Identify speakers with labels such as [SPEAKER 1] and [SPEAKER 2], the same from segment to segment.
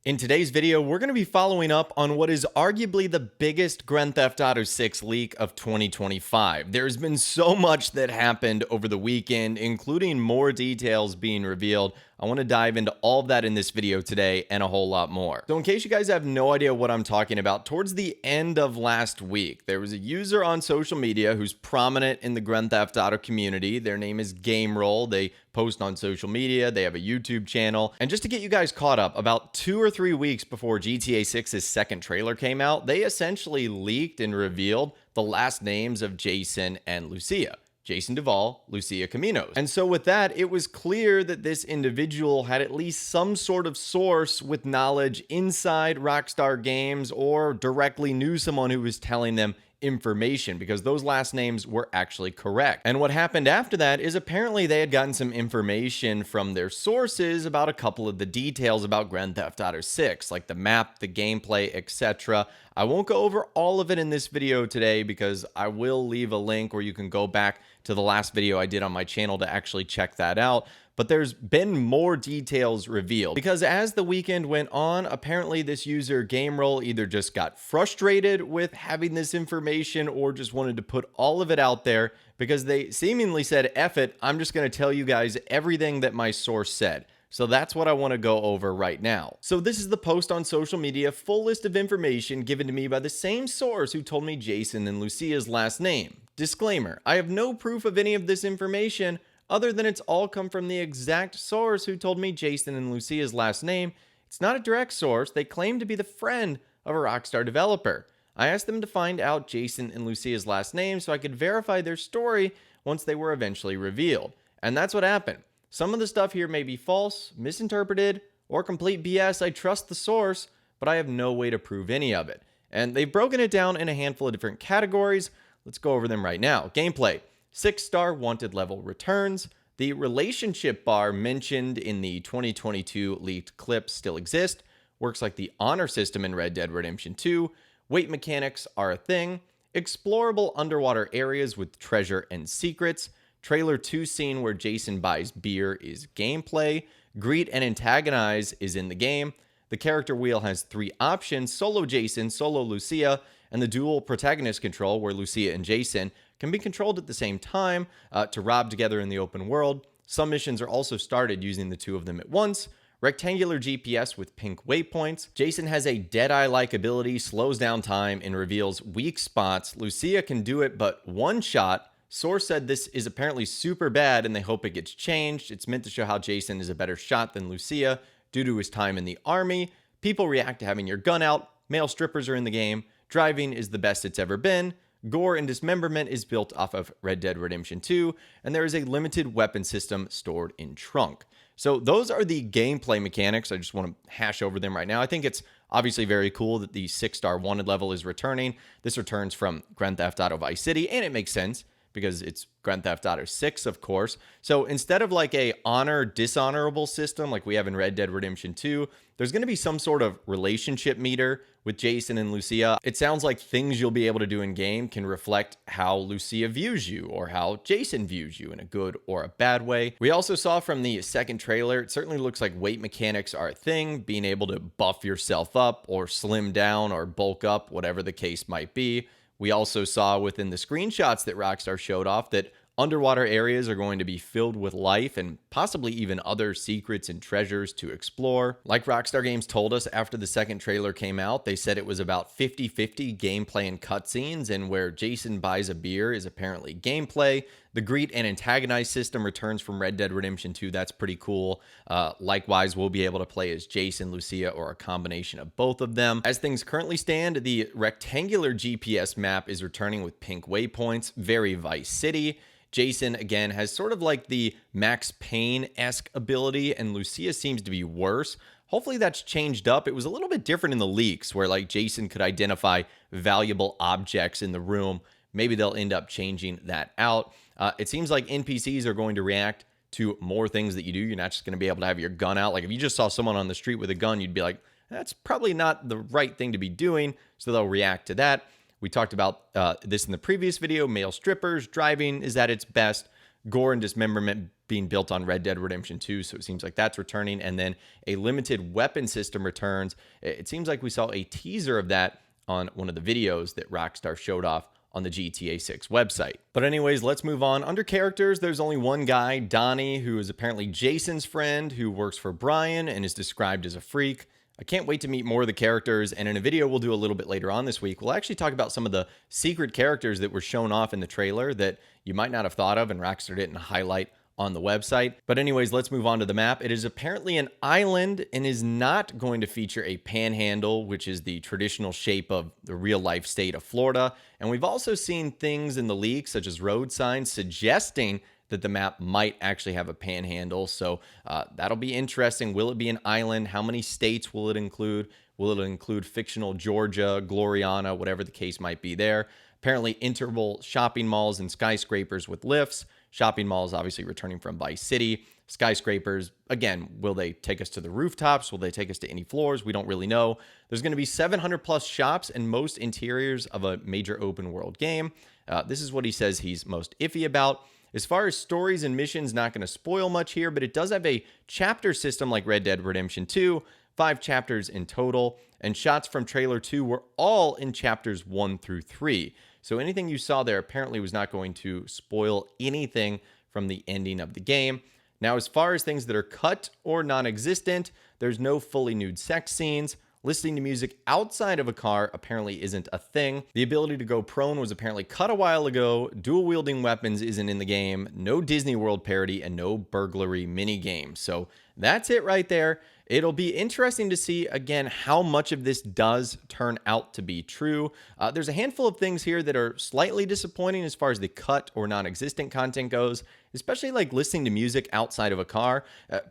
[SPEAKER 1] In today's video, we're going to be following up on what is arguably the biggest Grand Theft Auto 6 leak of 2025. There's been so much that happened over the weekend, including more details being revealed. I want to dive into all of that in this video today and a whole lot more. So in case you guys have no idea what I'm talking about, towards the end of last week, there was a user on social media who's prominent in the Grand Theft Auto community. Their name is GameRoll. They post on social media. They have a YouTube channel. And just to get you guys caught up, about 2 or 3 weeks before GTA 6's second trailer came out, they essentially leaked and revealed the last names of Jason and Lucia. Jason Duvall, Lucia Caminos. And so with that, it was clear that this individual had at least some sort of source with knowledge inside Rockstar Games or directly knew someone who was telling them information, because those last names were actually correct. And what happened after that is apparently they had gotten some information from their sources about a couple of the details about Grand Theft Auto 6, like the map, the gameplay, etc. I won't go over all of it in this video today because I will leave a link where you can go back to the last video I did on my channel to actually check that out. But there's been more details revealed because as the weekend went on, apparently this user GameRoll either just got frustrated with having this information or just wanted to put all of it out there because they seemingly said, F it, I'm just going to tell you guys everything that my source said. So that's what I want to go over right now. So this is the post on social media, full list of information given to me by the same source who told me Jason and Lucia's last name. Disclaimer, I have no proof of any of this information other than it's all come from the exact source who told me Jason and Lucia's last name. It's not a direct source. They claim to be the friend of a Rockstar developer. I asked them to find out Jason and Lucia's last name so I could verify their story once they were eventually revealed. And that's what happened. Some of the stuff here may be false, misinterpreted, or complete BS. I trust the source, but I have no way to prove any of it. And they've broken it down in a handful of different categories. Let's go over them right now. Gameplay. 6-star wanted level returns. The relationship bar mentioned in the 2022 leaked clip still exists. Works like the honor system in Red Dead Redemption 2. Weight mechanics are a thing. Explorable underwater areas with treasure and secrets. Trailer 2 scene where Jason buys beer is gameplay. Greet and antagonize is in the game. The character wheel has 3 options: solo Jason, solo Lucia, and the dual protagonist control where Lucia and Jason can be controlled at the same time to rob together in the open world. Some missions are also started using the 2 of them at once. Rectangular GPS with pink waypoints. Jason has a Deadeye-like ability, slows down time, and reveals weak spots. Lucia can do it but one shot. Source said this is apparently super bad and they hope it gets changed. It's meant to show how Jason is a better shot than Lucia due to his time in the army. People react to having your gun out. Male strippers are in the game. Driving is the best it's ever been. Gore and dismemberment is built off of Red Dead Redemption 2, and there is a limited weapon system stored in trunk. So those are the gameplay mechanics. I just want to hash over them right now. I think it's obviously very cool that the 6-star wanted level is returning. This returns from Grand Theft Auto Vice City, and it makes sense because it's Grand Theft Auto 6, of course. So instead of like a honor-dishonorable system like we have in Red Dead Redemption 2, there's going to be some sort of relationship meter with Jason and Lucia. It sounds like things you'll be able to do in game can reflect how Lucia views you or how Jason views you in a good or a bad way. We also saw from the second trailer, it certainly looks like weight mechanics are a thing, being able to buff yourself up or slim down or bulk up, whatever the case might be. We also saw within the screenshots that Rockstar showed off that underwater areas are going to be filled with life and possibly even other secrets and treasures to explore. Like Rockstar Games told us after the second trailer came out, they said it was about 50-50 gameplay and cutscenes, and where Jason buys a beer is apparently gameplay. The greet and antagonize system returns from Red Dead Redemption 2. That's pretty cool. Likewise, we'll be able to play as Jason, Lucia, or a combination of both of them. As things currently stand, the rectangular GPS map is returning with pink waypoints, very Vice City. Jason, again, has sort of like the Max Payne-esque ability, and Lucia seems to be worse. Hopefully that's changed up. It was a little bit different in the leaks where like Jason could identify valuable objects in the room. Maybe they'll end up changing that out. It seems like NPCs are going to react to more things that you do. You're not just going to be able to have your gun out. Like if you just saw someone on the street with a gun, you'd be like, that's probably not the right thing to be doing. So they'll react to that. We talked about this in the previous video. Male strippers, driving is at its best. Gore and dismemberment being built on Red Dead Redemption 2, so it seems like that's returning. And then a limited weapon system returns. It seems like we saw a teaser of that on one of the videos that Rockstar showed off on the GTA 6 website. But anyways, let's move on. Under characters, there's only one guy, Donnie, who is apparently Jason's friend, who works for Brian and is described as a freak. I can't wait to meet more of the characters, and in a video we'll do a little bit later on this week, we'll actually talk about some of the secret characters that were shown off in the trailer that you might not have thought of and Rockstar didn't highlight on the website. But anyways, let's move on to the map. It is apparently an island and is not going to feature a panhandle, which is the traditional shape of the real life state of Florida. And we've also seen things in the leaks, such as road signs, suggesting that the map might actually have a panhandle. So that'll be interesting. Will it be an island? How many states will it include? Will it include fictional Georgia, Gloriana, whatever the case might be there? Apparently interval shopping malls and skyscrapers with lifts. Shopping malls obviously returning from Vice City. Skyscrapers, again, will they take us to the rooftops? Will they take us to any floors? We don't really know. There's going to be 700 plus shops and most interiors of a major open world game. This is what he says he's most iffy about. As far as stories and missions, not going to spoil much here, but it does have a chapter system like Red Dead Redemption 2, 5 chapters in total, and shots from trailer 2 were all in chapters 1 through 3. So anything you saw there apparently was not going to spoil anything from the ending of the game. Now, as far as things that are cut or non-existent, there's no fully nude sex scenes. Listening to music outside of a car apparently isn't a thing. The ability to go prone was apparently cut a while ago. Dual wielding weapons isn't in the game. No Disney World parody and no burglary minigame. So that's it right there. It'll be interesting to see, again, how much of this does turn out to be true. There's a handful of things here that are slightly disappointing as far as the cut or non-existent content goes, especially like listening to music outside of a car.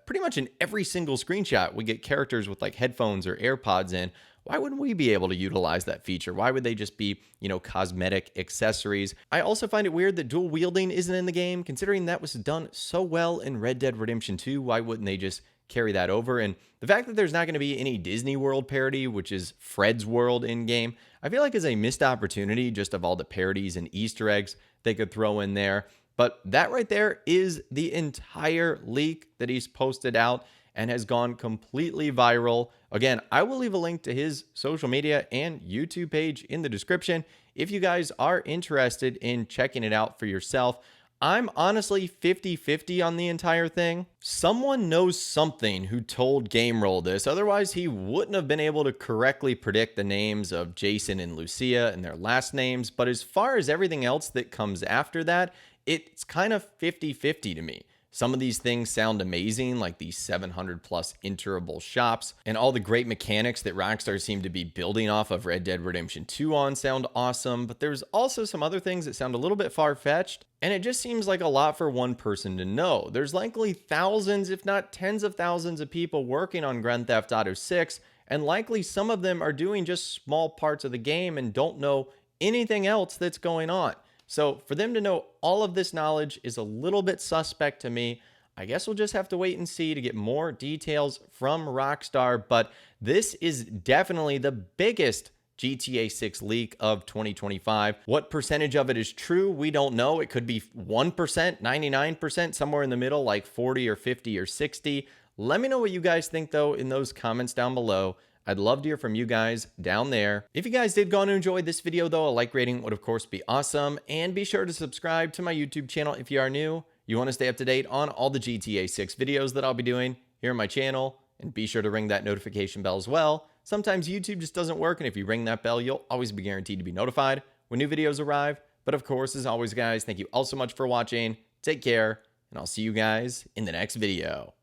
[SPEAKER 1] Pretty much in every single screenshot, we get characters with like headphones or AirPods in. Why wouldn't we be able to utilize that feature? Why would they just be, cosmetic accessories? I also find it weird that dual wielding isn't in the game, considering that was done so well in Red Dead Redemption 2. Why wouldn't they just carry that over? And the fact that there's not going to be any Disney World parody, which is Fred's World in game, I feel like is a missed opportunity just of all the parodies and Easter eggs they could throw in there. But that right there is the entire leak that he's posted out and has gone completely viral. Again, I will leave a link to his social media and YouTube page in the description if you guys are interested in checking it out for yourself. I'm honestly 50-50 on the entire thing. Someone knows something who told GameRoll this, otherwise he wouldn't have been able to correctly predict the names of Jason and Lucia and their last names. But as far as everything else that comes after that, it's kind of 50-50 to me. Some of these things sound amazing, like these 700 plus enterable shops, and all the great mechanics that Rockstar seem to be building off of Red Dead Redemption 2 on sound awesome, but there's also some other things that sound a little bit far-fetched, and it just seems like a lot for one person to know. There's likely thousands, if not tens of thousands of people working on Grand Theft Auto 6, and likely some of them are doing just small parts of the game and don't know anything else that's going on. So for them to know all of this knowledge is a little bit suspect to me. I guess we'll just have to wait and see to get more details from Rockstar, but this is definitely the biggest GTA 6 leak of 2025. What percentage of it is true? We don't know. It could be 1%, 99%, somewhere in the middle, like 40 or 50 or 60. Let me know what you guys think, though, in those comments down below. I'd love to hear from you guys down there. If you guys did go on and enjoy this video, though, a like rating would, of course, be awesome. And be sure to subscribe to my YouTube channel if you are new. You want to stay up to date on all the GTA 6 videos that I'll be doing here on my channel. And be sure to ring that notification bell as well. Sometimes YouTube just doesn't work, and if you ring that bell, you'll always be guaranteed to be notified when new videos arrive. But of course, as always, guys, thank you all so much for watching. Take care, and I'll see you guys in the next video.